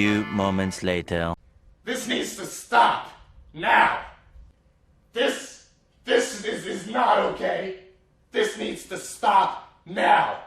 few moments later. This needs to stop. Now. This is not okay. This needs to stop now.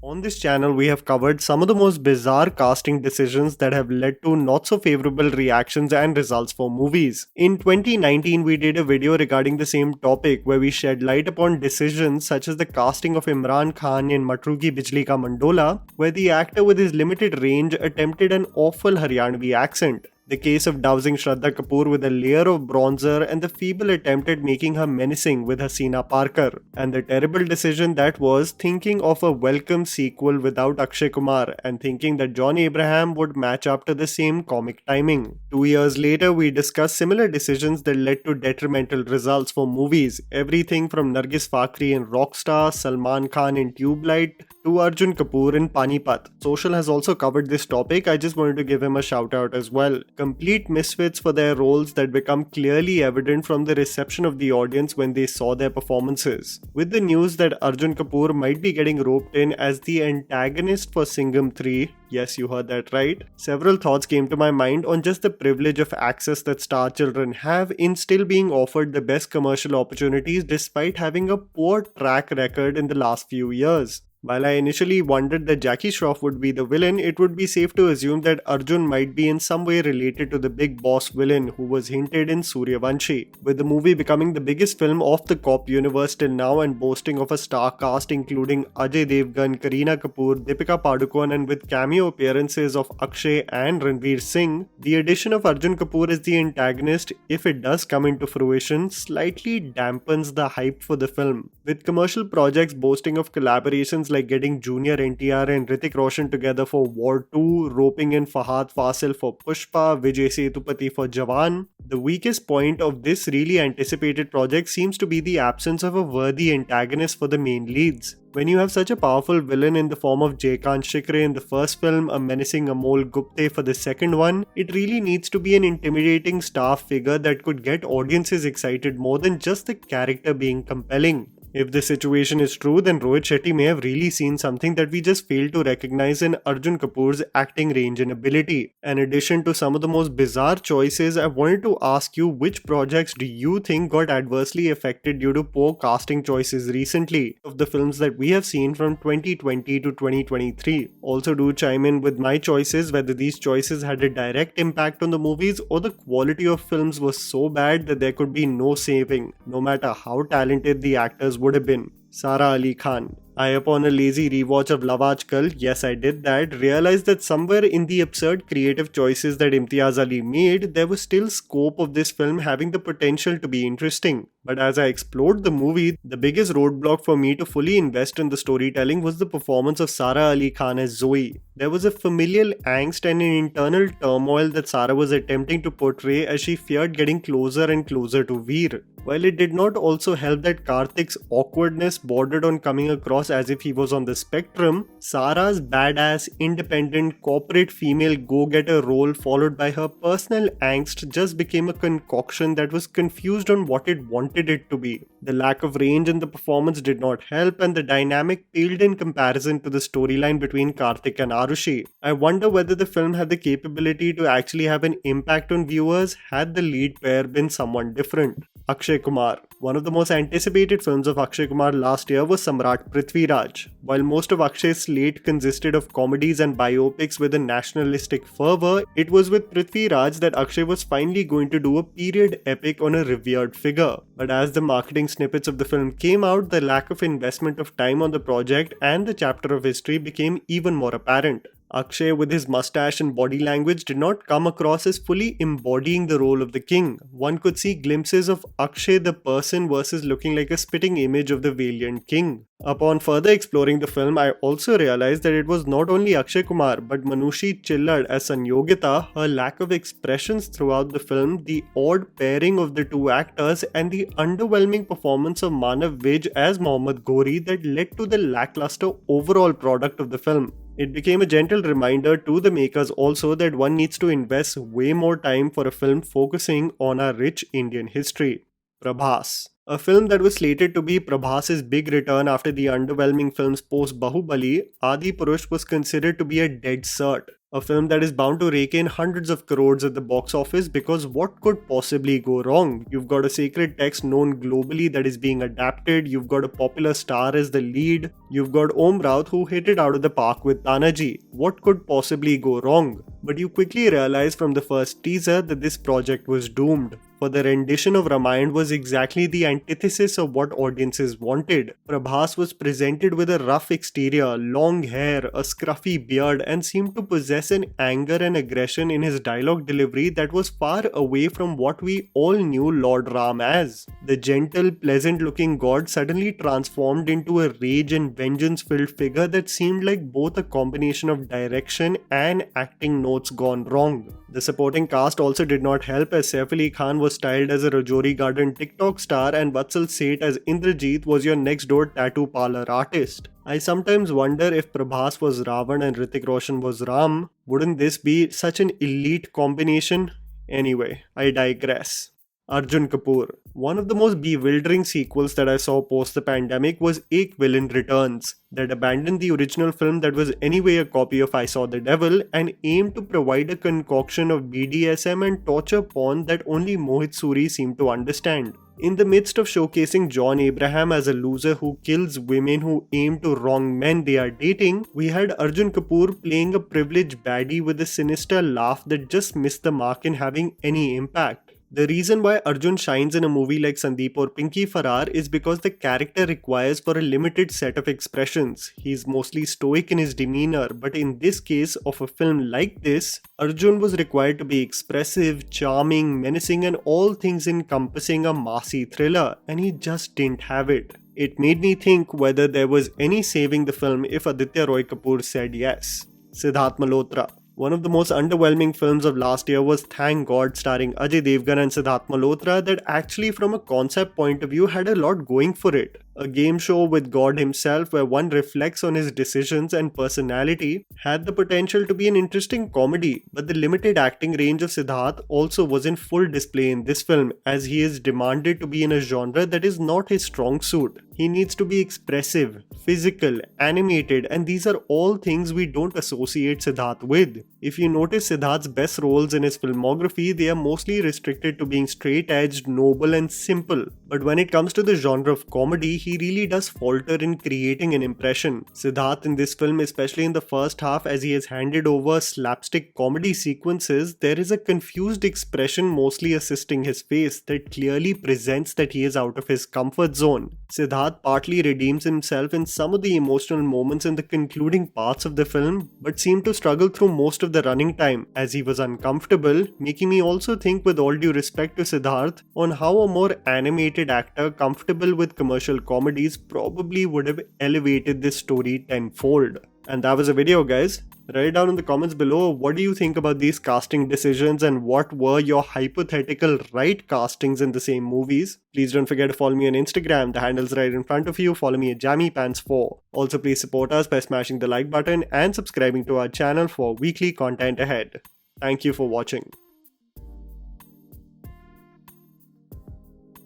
On this channel, we have covered some of the most bizarre casting decisions that have led to not so favorable reactions and results for movies. In 2019, we did a video regarding the same topic where we shed light upon decisions such as the casting of Imran Khan in Matruki Bijli Ka Mandola, where the actor with his limited range attempted an awful Haryanvi accent. The case of dousing Shraddha Kapoor with a layer of bronzer and the feeble attempt at making her menacing with Hasina Parker. And the terrible decision that was thinking of a welcome sequel without Akshay Kumar and thinking that John Abraham would match up to the same comic timing. 2 years later, we discussed similar decisions that led to detrimental results for movies. Everything from Nargis Fakhri in Rockstar, Salman Khan in Tube Light, to Arjun Kapoor in Panipat. Social has also covered this topic. I just wanted to give him a shout out as well. Complete misfits for their roles that become clearly evident from the reception of the audience when they saw their performances. With the news that Arjun Kapoor might be getting roped in as the antagonist for Singham 3, yes, you heard that right, several thoughts came to my mind on just the privilege of access that star children have in still being offered the best commercial opportunities despite having a poor track record in the last few years. While I initially wondered that Jackie Shroff would be the villain, it would be safe to assume that Arjun might be in some way related to the big boss villain who was hinted in Suryavanshi, with the movie becoming the biggest film of the cop universe till now and boasting of a star cast including Ajay Devgan, Kareena Kapoor, Deepika Padukone, and with cameo appearances of Akshay and Ranveer Singh. The addition of Arjun Kapoor as the antagonist, if it does come into fruition, slightly dampens the hype for the film. With commercial projects boasting of collaborations like getting Junior NTR and Hrithik Roshan together for War 2, roping in Fahad Fasil for Pushpa, Vijay Sethupathi for Jawan, the weakest point of this really anticipated project seems to be the absence of a worthy antagonist for the main leads. When you have such a powerful villain in the form of Jaykant Shikre in the first film, a menacing Amol Gupte for the second one, it really needs to be an intimidating star figure that could get audiences excited more than just the character being compelling. If this situation is true, then Rohit Shetty may have really seen something that we just failed to recognize in Arjun Kapoor's acting range and ability. In addition to some of the most bizarre choices, I wanted to ask you which projects do you think got adversely affected due to poor casting choices recently of the films that we have seen from 2020 to 2023. Also do chime in with my choices whether these choices had a direct impact on the movies or the quality of films was so bad that there could be no saving, no matter how talented the actors would have been. Sara Ali Khan. I, upon a lazy rewatch of Love Aajkal, yes I did that, realized that somewhere in the absurd creative choices that Imtiaz Ali made, there was still scope of this film having the potential to be interesting. But as I explored the movie, the biggest roadblock for me to fully invest in the storytelling was the performance of Sara Ali Khan as Zoe. There was a familial angst and an internal turmoil that Sara was attempting to portray as she feared getting closer and closer to Veer. While it did not also help that Karthik's awkwardness bordered on coming across as if he was on the spectrum, Sara's badass, independent, corporate female go-getter role followed by her personal angst just became a concoction that was confused on what it wanted it to be. The lack of range in the performance did not help and the dynamic paled in comparison to the storyline between Karthik and Arushi. I wonder whether the film had the capability to actually have an impact on viewers had the lead pair been someone different. Akshay Kumar. One of the most anticipated films of Akshay Kumar last year was Samrat Prithviraj. While most of Akshay's slate consisted of comedies and biopics with a nationalistic fervor, it was with Prithviraj that Akshay was finally going to do a period epic on a revered figure. But as the marketing snippets of the film came out, the lack of investment of time on the project and the chapter of history became even more apparent. Akshay, with his mustache and body language, did not come across as fully embodying the role of the king. One could see glimpses of Akshay the person versus looking like a spitting image of the valiant king. Upon further exploring the film, I also realized that it was not only Akshay Kumar but Manushi Chillad as Sanyogita, her lack of expressions throughout the film, the odd pairing of the two actors, and the underwhelming performance of Manav Vij as Mohammad Ghori that led to the lackluster overall product of the film. It became a gentle reminder to the makers also that one needs to invest way more time for a film focusing on our rich Indian history. Prabhas. A film that was slated to be Prabhas's big return after the underwhelming films post Bahubali, Adipurush was considered to be a dead cert. A film that is bound to rake in hundreds of crores at the box office because what could possibly go wrong? You've got a sacred text known globally that is being adapted, you've got a popular star as the lead, you've got Om Raut who hit it out of the park with Tanaji. What could possibly go wrong? But you quickly realize from the first teaser that this project was doomed. For the rendition of Ramayana was exactly the antithesis of what audiences wanted. Prabhas was presented with a rough exterior, long hair, a scruffy beard, and seemed to possess an anger and aggression in his dialogue delivery that was far away from what we all knew Lord Ram as. The gentle, pleasant-looking god suddenly transformed into a rage and vengeance-filled figure that seemed like both a combination of direction and acting notes gone wrong. The supporting cast also did not help, as Saif Ali Khan was styled as a Rajouri Garden TikTok star and Vatsal Seth as Indrajit was your next door tattoo parlor artist. I sometimes wonder if Prabhas was Ravan and Hrithik Roshan was Ram. Wouldn't this be such an elite combination? Anyway, I digress. Arjun Kapoor. One of the most bewildering sequels that I saw post the pandemic was Ek Villain Returns, that abandoned the original film that was anyway a copy of I Saw the Devil and aimed to provide a concoction of BDSM and torture porn that only Mohit Suri seemed to understand. In the midst of showcasing John Abraham as a loser who kills women who aim to wrong men they are dating, we had Arjun Kapoor playing a privileged baddie with a sinister laugh that just missed the mark in having any impact. The reason why Arjun shines in a movie like Sandeep or Pinky Farrar is because the character requires for a limited set of expressions. He's mostly stoic in his demeanor, but in this case of a film like this, Arjun was required to be expressive, charming, menacing, and all things encompassing a massy thriller, and he just didn't have it. It made me think whether there was any saving the film if Aditya Roy Kapoor said yes. Siddharth Malhotra. One of the most underwhelming films of last year was Thank God, starring Ajay Devgan and Siddharth Malhotra, that actually from a concept point of view had a lot going for it. A game show with God himself where one reflects on his decisions and personality had the potential to be an interesting comedy, but the limited acting range of Siddharth also was in full display in this film, as he is demanded to be in a genre that is not his strong suit. He needs to be expressive, physical, animated, and these are all things we don't associate Siddharth with. If you notice Siddharth's best roles in his filmography, they are mostly restricted to being straight-edged, noble, and simple. But when it comes to the genre of comedy, he really does falter in creating an impression. Siddharth in this film, especially in the first half as he is handed over slapstick comedy sequences, there is a confused expression mostly assisting his face that clearly presents that he is out of his comfort zone. Siddharth partly redeems himself in some of the emotional moments in the concluding parts of the film, but seemed to struggle through most of the running time as he was uncomfortable, making me also think, with all due respect to Siddharth, on how a more animated actor comfortable with commercial comedies probably would have elevated this story tenfold. And that was a video, guys. Write down in the comments below what do you think about these casting decisions and what were your hypothetical right castings in the same movies. Please don't forget to follow me on Instagram, the handle's right in front of you. Follow me at JammyPants4. Also please support us by smashing the like button and subscribing to our channel for weekly content ahead. Thank you for watching.